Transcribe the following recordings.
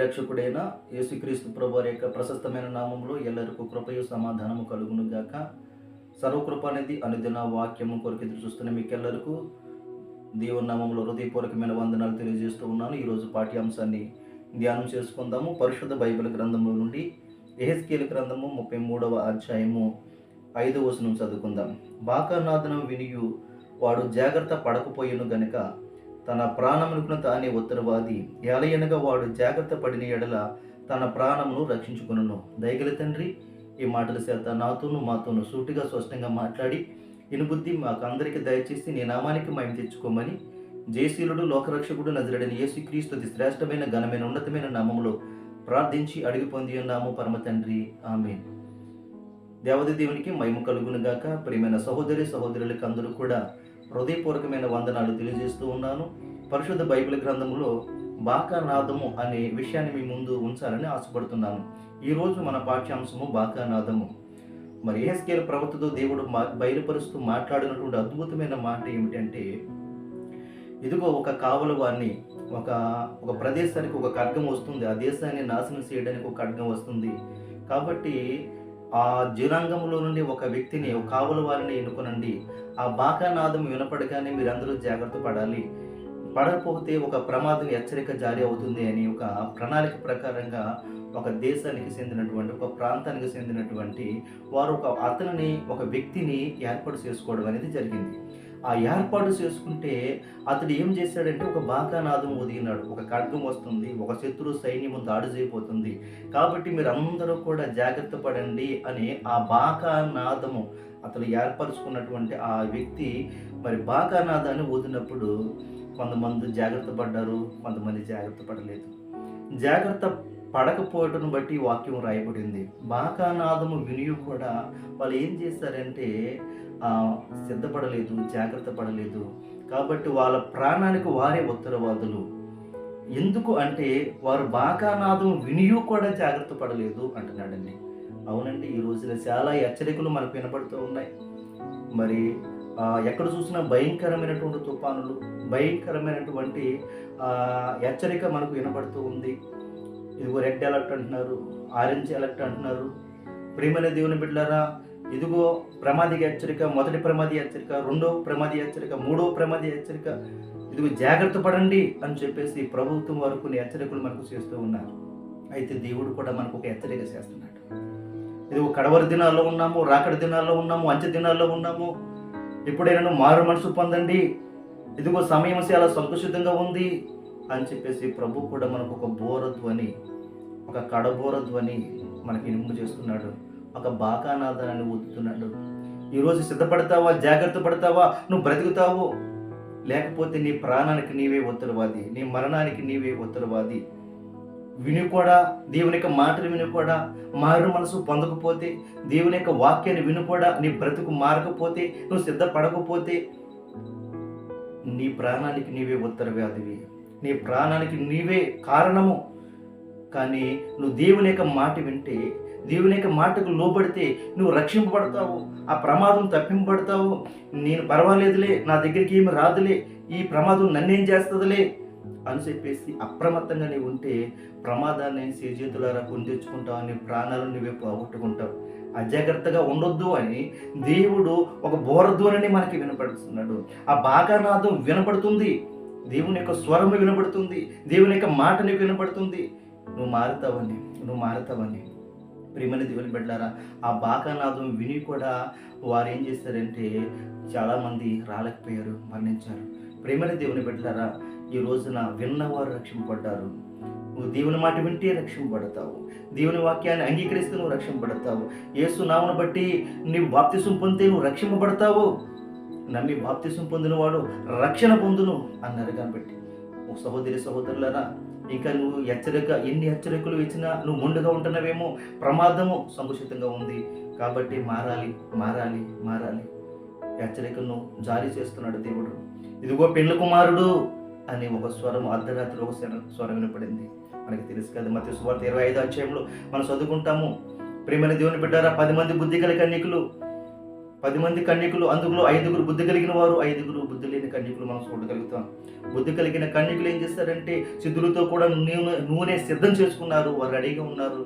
రక్షకుడైన యేసుక్రీస్తు ప్రభువారి యొక్క ప్రశస్తమైన నామములో ఎల్లరికూ కృపయు సమాధానము కలుగును గాక. సర్వకృప అనేది అనుదిన వాక్యము కొరకు ఎదురు చూస్తున్న మీకెల్లరికూ దేవుని నామములో హృదయపూర్వకమైన వందనాలు తెలియజేస్తూ ఉన్నాను. ఈరోజు పాఠ్యాంశాన్ని ధ్యానం చేసుకుందాము. పరిశుద్ధ బైబిల్ గ్రంథంలో నుండి యెహెజ్కేలు గ్రంథము 33వ అధ్యాయము 5వ వచనం చదువుకుందాం. బాకానాదనం వినియు వాడు జాగ్రత్త పడకపోయిను గనుక తన ప్రాణమును తానే ఉత్తరవాది, ఏలయనగా వాడు జాగ్రత్త పడిన ఎడల తన ప్రాణమును రక్షించుకును. దయగల తండ్రి, ఈ మాటల చేత నాతోనూ మాతోనూ సూటిగా స్పష్టంగా మాట్లాడి ఇనుబుద్ధి మాకు అందరికీ దయచేసి నీ నామానికి మహిమ తెచ్చుకోమని జయశీలుడు లోకరక్షకుడు నజరేయుడైన యేసుక్రీస్తు అతి శ్రేష్టమైన ఘనమైన ఉన్నతమైన నామములో ప్రార్థించి అడిగి పొంది ఉన్నాము పరమ తండ్రి, ఆమేన్. దేవది దేవునికి మహిమ కలుగును గాక. ప్రియమైన సహోదరి సహోదరులకు అందరూ కూడా హృదయపూర్వకమైన వందనాలు తెలియజేస్తూ ఉన్నాను. పరిశుద్ధ బైబిల్ గ్రంథంలో బాకానాదము అనే విషయాన్ని మీ ముందు ఉంచాలని ఆశపడుతున్నాను. ఈరోజు మన పాఠ్యాంశము బాకానాదము. మరి యెహెజ్కేలు ప్రవక్తతో దేవుడు బయలుపరుస్తూ మాట్లాడినటువంటి అద్భుతమైన మాట ఏమిటంటే, ఇదిగో ఒక కావలి వారిని ఒక ప్రదేశానికి ఒక ఖడ్గం వస్తుంది, ఆ దేశాన్ని నాశనం చేయడానికి ఒక ఖడ్గం వస్తుంది. కాబట్టి ఆ జనాంగంలో నుండి ఒక వ్యక్తిని, ఒక కావలి వారిని ఎన్నుకొనండి. ఆ బాకానాదం వినపడగానే మీరందరూ జాగ్రత్త పడాలి, పడకపోతే ఒక ప్రమాదం హెచ్చరిక జారీ అవుతుంది అని ఒక ప్రణాళిక ప్రకారంగా ఒక దేశానికి చెందినటువంటి, ఒక ప్రాంతానికి చెందినటువంటి వారు ఒక వ్యక్తిని ఏర్పాటు చేసుకోవడం అనేది జరిగింది. ఆ ఏర్పాటు చేసుకుంటే అతడు ఏం చేశాడంటే ఒక బాకానాదం ఒదిగినాడు. ఒక ఖడ్గం వస్తుంది, ఒక శత్రు సైన్యము దాడి చేయబోతుంది, కాబట్టి మీరు అందరూ కూడా జాగ్రత్త పడండి అని ఆ బాకానాదము అతను ఏర్పరచుకున్నటువంటి ఆ వ్యక్తి మరి బాకానాదాన్ని ఊదినప్పుడు కొంతమంది జాగ్రత్త పడ్డారు, కొంతమంది జాగ్రత్త పడలేదు. జాగ్రత్త పడకపోవటం బట్టి వాక్యం రాయబడింది. బాకానాదము వినియు కూడా వాళ్ళు ఏం చేశారంటే సిద్ధపడలేదు, జాగ్రత్త పడలేదు. కాబట్టి వాళ్ళ ప్రాణానికి వారే ఉత్తరవాదులు. ఎందుకు అంటే వారు బాకానాదం వినియు కూడా జాగ్రత్త పడలేదు అంటున్నాడండి. అవునండి, ఈ రోజున చాలా హెచ్చరికలు మనకు వినపడుతూ ఉన్నాయి. మరి ఎక్కడ చూసినా భయంకరమైనటువంటి తుఫానులు, భయంకరమైనటువంటి హెచ్చరిక మనకు వినపడుతూ ఉంది. ఇదిగో రెడ్ అలర్ట్ అంటున్నారు, ఆరెంజ్ అలర్ట్ అంటున్నారు. ప్రియమైన దేవుని బిడ్డలారా, ఇదిగో ప్రమాదిక హెచ్చరిక, మొదటి ప్రమాద హెచ్చరిక, రెండవ ప్రమాద హెచ్చరిక, మూడవ ప్రమాద హెచ్చరిక. ఇదిగో జాగ్రత్త పడండి అని చెప్పేసి ప్రభుత్వం వారు కొన్ని హెచ్చరికలు మనకు చేస్తూ ఉన్నారు. అయితే దేవుడు కూడా మనకు ఒక హెచ్చరిక చేస్తున్నాడు. ఇదిగో కడవరి దినాల్లో ఉన్నాము, రాకడ దినాల్లో ఉన్నాము, అంచె దినాల్లో ఉన్నాము. ఎప్పుడైనా మారు మనసు పొందండి, ఇదిగో సమయం చాలా సంకుచితంగా ఉంది అని చెప్పేసి ప్రభు కూడా మనకు ఒక బోరధ్వని, ఒక కడబోరధ్వని మనకి ఇనుము చేస్తున్నాడు. ఒక బాకానాదాన్ని ఊదుతున్నాడు. ఈరోజు సిద్ధపడతావా, జాగ్రత్త పడతావా, నువ్వు బ్రతుకుతావు, లేకపోతే నీ ప్రాణానికి నీవే ఉత్తరవాది, నీ మరణానికి నీవే ఉత్తరవాది. విని కూడా దేవుని యొక్క మాటలు విని కూడా మారు మనసు పొందకపోతే, దేవుని యొక్క వాక్యాన్ని విని కూడా నీ బ్రతుకు మారకపోతే, నువ్వు సిద్ధపడకపోతే నీ ప్రాణానికి నీవే ఉత్తరవాదివి, నీ ప్రాణానికి నీవే కారణము. కానీ నువ్వు దేవుని యొక్క మాట వింటే, దేవుని యొక్క మాటకు లోబడితే నువ్వు రక్షింపబడతావు, ఆ ప్రమాదం తప్పింపబడతావు. నేను పర్వాలేదులే, నా దగ్గరికి ఏమి రాదులే, ఈ ప్రమాదం నన్నేం చేస్తుందిలే అని చెప్పేసి అప్రమత్తంగా నీవు ఉంటే ప్రమాదాన్ని చేతులారా కొని తెచ్చుకుంటావు, నీ ప్రాణాలను నువ్వే పోగొట్టుకుంటావు. అజాగ్రత్తగా ఉండొద్దు అని దేవుడు ఒక బోరధ్వనిని మనకి వినపడుతున్నాడు. ఆ బాకానాదం వినపడుతుంది, దేవుని యొక్క స్వరము వినపడుతుంది, దేవుని యొక్క మాట నీకు వినపడుతుంది. నువ్వు మారుతావని ప్రియమైన దేవుని బిడ్డలారా, ఆ బాకానాదం విని కూడా వారు ఏం చేశారంటే చాలామంది రాలేకపోయారు, మరణించారు. ప్రియమైన దేవుని బిడ్డలారా, ఈ రోజున విన్నవారు రక్షింపబడ్డారు. నువ్వు దేవుని మాట వింటే రక్షింపబడతావు, దేవుని వాక్యాన్ని అంగీకరిస్తే నువ్వు రక్షింపబడతావు. యేసు నామమును బట్టి నీవు బాప్తిసం పొందితే నువ్వు రక్షింపబడతావు. నమ్మి బాప్తిసం పొందిన వాడు రక్షణ పొందును అన్నారు. కాబట్టి ఓ సహోదరి సహోదరులారా, ఇంకా నువ్వు ఎన్ని హెచ్చరికలు ఇచ్చినా నువ్వు మొండుగా ఉంటున్నావేమో, ప్రమాదము సంకుచితంగా ఉంది. కాబట్టి మారాలి. హెచ్చరికను జారీ చేస్తున్నాడు దేవుడు. ఇదిగో పెండ్లి కుమారుడు అని ఒక స్వరం, అర్ధరాత్రి ఒక స్వరం వినపడింది. మనకి తెలుసు కదా, మత్తయి సువార్త 25వ అధ్యాయంలో మనం చదువుకుంటాము. ప్రియమైన దేవుని బిడ్డారా, 10 మంది బుద్ధి గల కన్యకులు 10 మంది కన్యకులు, అందులో 5గురు బుద్ధి కలిగిన వారు, 5గురు బుద్ధి లేని కన్యకులు మనం చూడగలుగుతాం. బుద్ధి కలిగిన కన్యకులు ఏం చేస్తారంటే సిద్ధులతో కూడా నూనె సిద్ధం చేసుకున్నారు. వారు రెడీగా ఉన్నారు.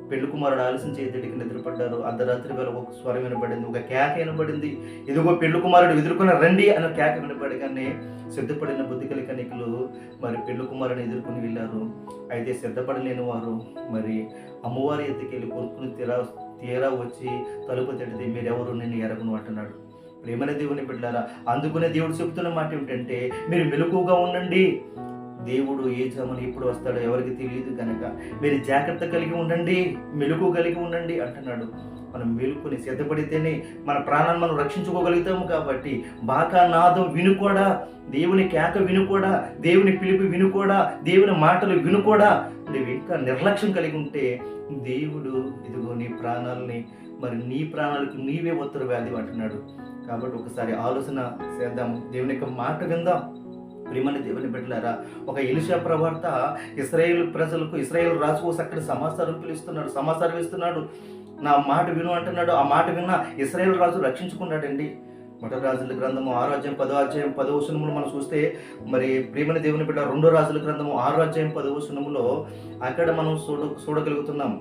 పెళ్లి కుమారుడు ఆలస్యం చేయడానికి నిద్రపడ్డారు. అర్ధరాత్రి వేళ ఒక స్వరం వినపడింది, ఒక కేక వినపడింది. ఇదిగో పెళ్లి కుమారుడు ఎదుర్కొని రండి అన్న కేక వినపడగానే సిద్ధపడిన బుద్ధి కలిగిన కన్యకులు మరి పెళ్లి కుమారుని ఎదుర్కొని వెళ్ళారు. అయితే సిద్ధపడలేని వారు మరి అమ్మవారి ఎత్తుకెళ్ళి కొనుక్కుని తీరా వచ్చి తలుపు తడితే మీరెవరు నేను ఎరగను అంటున్నాడు. ప్రేమన దేవుని బిడ్డలారా, అందుకునే దేవుడు చెబుతున్న మాట ఏమిటంటే మీరు మెలకువగా ఉండండి. దేవుడు ఏ జామున ఎప్పుడు వస్తాడో ఎవరికి తెలియదు కనుక మీరు జాగ్రత్త కలిగి ఉండండి, మెలుకు కలిగి ఉండండి అంటున్నాడు. మనం మెలుకుని సిద్ధపడితేనే మన ప్రాణాన్ని మనం రక్షించుకోగలుగుతాము. కాబట్టి బాకా నాదం వినుకోడా, దేవుని కేక వినుకోడా, దేవుని పిలుపు వినుకోడా, దేవుని మాటలు వినుకోడా నువ్వు ఇంకా నిర్లక్ష్యం కలిగి ఉంటే దేవుడు ఇదిగో నీ ప్రాణాలని మరి నీ ప్రాణాలకు నీవే ఒత్తిడి వ్యాధి అంటున్నాడు. కాబట్టి ఒకసారి ఆలోచన చేద్దాము, దేవుని యొక్క మాట విందాం. ప్రియమైన దేవుని బిడ్డలారా, ఒక ఎలీషా ప్రవక్త ఇశ్రాయేలు ప్రజలకు, ఇశ్రాయేలు రాజుకు అక్కడ సమాచారం ఇస్తున్నాడు. నా మాట విను అంటున్నాడు. ఆ మాట విన్న ఇశ్రాయేలు రాజు రక్షించుకున్నాడండి. మొదటి రాజుల గ్రంథము 6:10 మనం చూస్తే మరి ప్రియమైన దేవుని బిడ్డ 2 రాజుల గ్రంథము 6:10 అక్కడ మనం చూడగలుగుతున్నాం.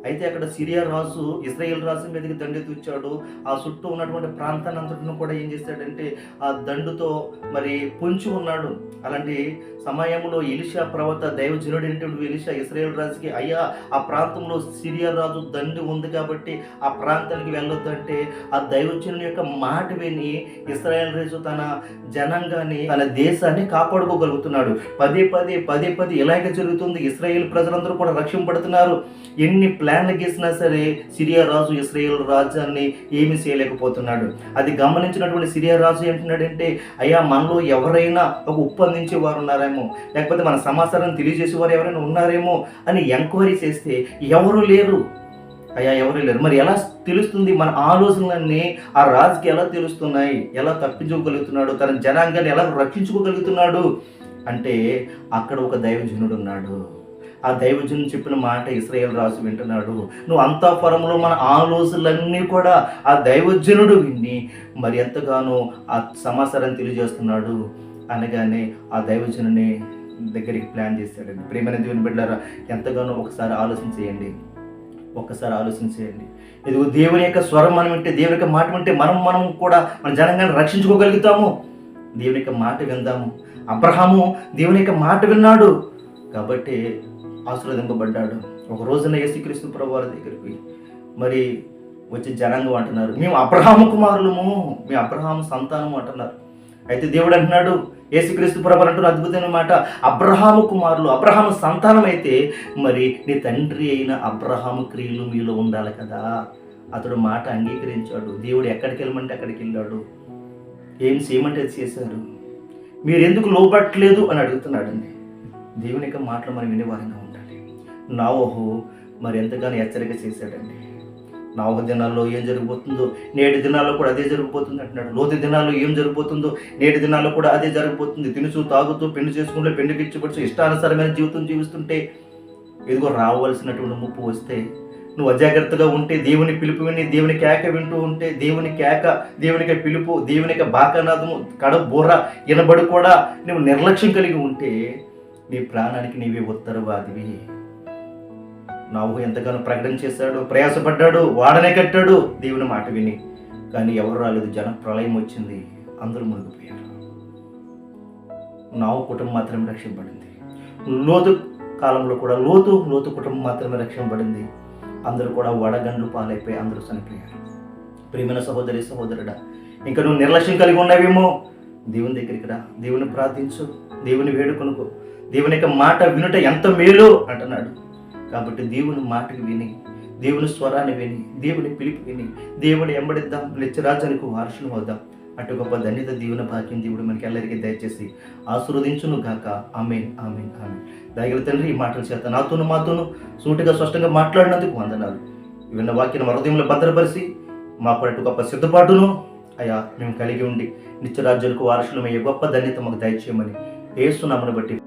అయితే అక్కడ సిరియా రాజు ఇశ్రాయేల్ రాజు మీదకి దండెత్తిచ్చాడు. ఆ చుట్టూ ఉన్నటువంటి ప్రాంతాన్ని అంతటిని కూడా ఏం చేశాడంటే ఆ దండుతో మరి పొంచి ఉన్నాడు. అలాంటి సమయంలో ఎలీషా ప్రవక్త దైవజనుడైనటువంటి ఎలీషా ఇశ్రాయేల్ రాజుకి, అయ్యా ఆ ప్రాంతంలో సిరియా రాజు దండి ఉంది కాబట్టి ఆ ప్రాంతానికి వెళ్ళొద్దు అంటే ఆ దైవజనుని యొక్క మాట విని ఇశ్రాయేల్ రాజు తన జనాంగాన్ని, తన దేశాన్ని కాపాడుకోగలుగుతున్నాడు. పదే పదే ఇలాగే జరుగుతుంది. ఇశ్రాయేల్ ప్రజలందరూ కూడా రక్షింపబడుతున్నారు. ఎన్ని ప్లాన్లు గీసినా సరే సిరియా రాజు ఇశ్రాయేల్ రాజ్యాన్ని ఏమీ చేయలేకపోతున్నాడు. అది గమనించినటువంటి సిరియా రాజు ఏంటున్నాడంటే, అయ్యా మనలో ఎవరైనా ఒక ఉప్పందించే వారు ఉన్నారేమో, లేకపోతే మన సమాచారం తెలియజేసేవారు ఎవరైనా ఉన్నారేమో అని ఎంక్వైరీ చేస్తే ఎవరు లేరు. అయ్యా ఎవరు లేరు. మరి ఎలా తెలుస్తుంది? మన ఆలోచనలన్నీ ఆ రాజుకి ఎలా తెలుస్తున్నాయి? ఎలా తప్పించుకోగలుగుతున్నాడు? తన జనాంగాన్ని ఎలా రక్షించుకోగలుగుతున్నాడు అంటే అక్కడ ఒక దైవజనుడు ఉన్నాడు. ఆ దైవజనుడు చెప్పిన మాట ఇశ్రాయేల్ రాజు వింటున్నాడు. నువ్వు అంతఃపురంలో మన ఆలోచనలన్నీ కూడా ఆ దైవజనుడు విని మరి ఎంతగానో ఆ సమాచారం తెలియజేస్తున్నాడు. అనగానే ఆ దైవజనుని దగ్గరికి ప్లాన్ చేశాడండి. ప్రియమైన దేవుని బిడ్డలారా, ఎంతగానో ఒకసారి ఆలోచన చేయండి. ఇదిగో దేవుని యొక్క స్వరం మనం వింటే, దేవుని యొక్క మాట వింటే మనం కూడా మన జనాంగాన్ని రక్షించుకోగలుగుతాము. దేవుని యొక్క మాట విందాము. అబ్రహాము దేవుని యొక్క మాట విన్నాడు కాబట్టి ఆశీర్వదింపబడ్డాడు. ఒక రోజున యేసుక్రీస్తు ప్రభువారి దగ్గరికి మరి వచ్చి జనాంగం అంటున్నారు, మేము అబ్రహాము కుమారులము, మేము అబ్రహాము సంతానము అంటున్నారు. అయితే దేవుడు అంటున్నాడు, యేసుక్రీస్తు ప్రభువారు అంటున్న అద్భుతమైన మాట, అబ్రహాము కుమారులు, అబ్రహాము సంతానం అయితే మరి నీ తండ్రి అయిన అబ్రహాము క్రియలు మీలో ఉండాలి కదా. అతడు మాట అంగీకరించాడు. దేవుడు ఎక్కడికి వెళ్ళమంటే అక్కడికి వెళ్ళాడు. ఏం చేయమంటే అది చేశారు. మీరు ఎందుకు లోబట్టలేదు అని అడుగుతున్నాడండి. దేవుని యొక్క మాటలు మనం వినేవారంగా ఉండాలి. నోవహు మరి ఎంతగానో హెచ్చరిక చేశాడండి. నోవహు దినాల్లో ఏం జరిగిపోతుందో నేటి దినాల్లో కూడా అదే జరిగిపోతుంది అంటున్నాడు. లోతు దినాల్లో ఏం జరిగిపోతుందో నేటి దినాల్లో కూడా అదే జరిగిపోతుంది. తినుచు తాగుతూ పెళ్లి చేసుకుంటూ పెళ్లికి ఇచ్చిపడుచు ఇష్టానుసారమైన జీవితం జీవిస్తుంటే ఇదిగో రావలసినటువంటి ముప్పు వస్తే నువ్వు అజాగ్రత్తగా ఉంటే, దేవుని పిలుపు విని దేవుని కేక వింటూ ఉంటే, దేవునికి పిలుపు, దేవుని యొక్క బాకానాదము కడ బోర్ర వినబడి కూడా నువ్వు నిర్లక్ష్యం కలిగి ఉంటే నీ ప్రాణానికి నీవే ఉత్తరవాదివి. నోవహు ఎంతగానో ప్రకటన చేశాడు, ప్రయాసపడ్డాడు, వాడనే కట్టాడు దేవుని మాట విని. కానీ ఎవరు రాలేదు. జన ప్రళయం వచ్చింది, అందరూ మునిగిపోయారు. నోవహు కుటుంబం మాత్రమే రక్షింపబడింది. లోతు కాలంలో కూడా లోతు కుటుంబం మాత్రమే రక్షింపబడింది. అందరూ కూడా వడగండ్లు పాలైపోయి అందరూ చనిపోయారు. ప్రియమైన సహోదరి సహోదరుడా, ఇంకా నువ్వు నిర్లక్ష్యం కలిగి ఉన్నావేమో, దేవుని దగ్గరికి రా, దేవుని ప్రార్థించు, దేవుని వేడుకొనుకో. దేవుని యొక్క మాట వినుట ఎంత మేలు అంటున్నాడు. కాబట్టి దేవుని మాటకి విని, దేవుని స్వరాన్ని విని, దేవుని పిలుపు విని, దేవుని ఎంబడిద్దాం, నిత్యరాజ్యానికి వారసులు అవుదాం. అటు గొప్ప ధన్యత దీవెన భాగ్యం దేవుడు మనకి అందరికీ దయచేసి ఆశీర్వదించును గాక. ఆమేన్ ఆమేన్ ఆమేన్. దయగల తండ్రి, ఈ మాటల చేత మాతోను సూటిగా స్పష్టంగా మాట్లాడినందుకు వందనాలు. విన్న వాక్యం హృదయంలో భద్రపరిచి మాకు అటు గొప్ప సిద్ధపాటును అయ్యా మేము కలిగి ఉండి నిత్యరాజ్యాలకు వారసులమయ్యే గొప్ప ధన్యత మాకు దయచేయమని యేసు నామమును బట్టి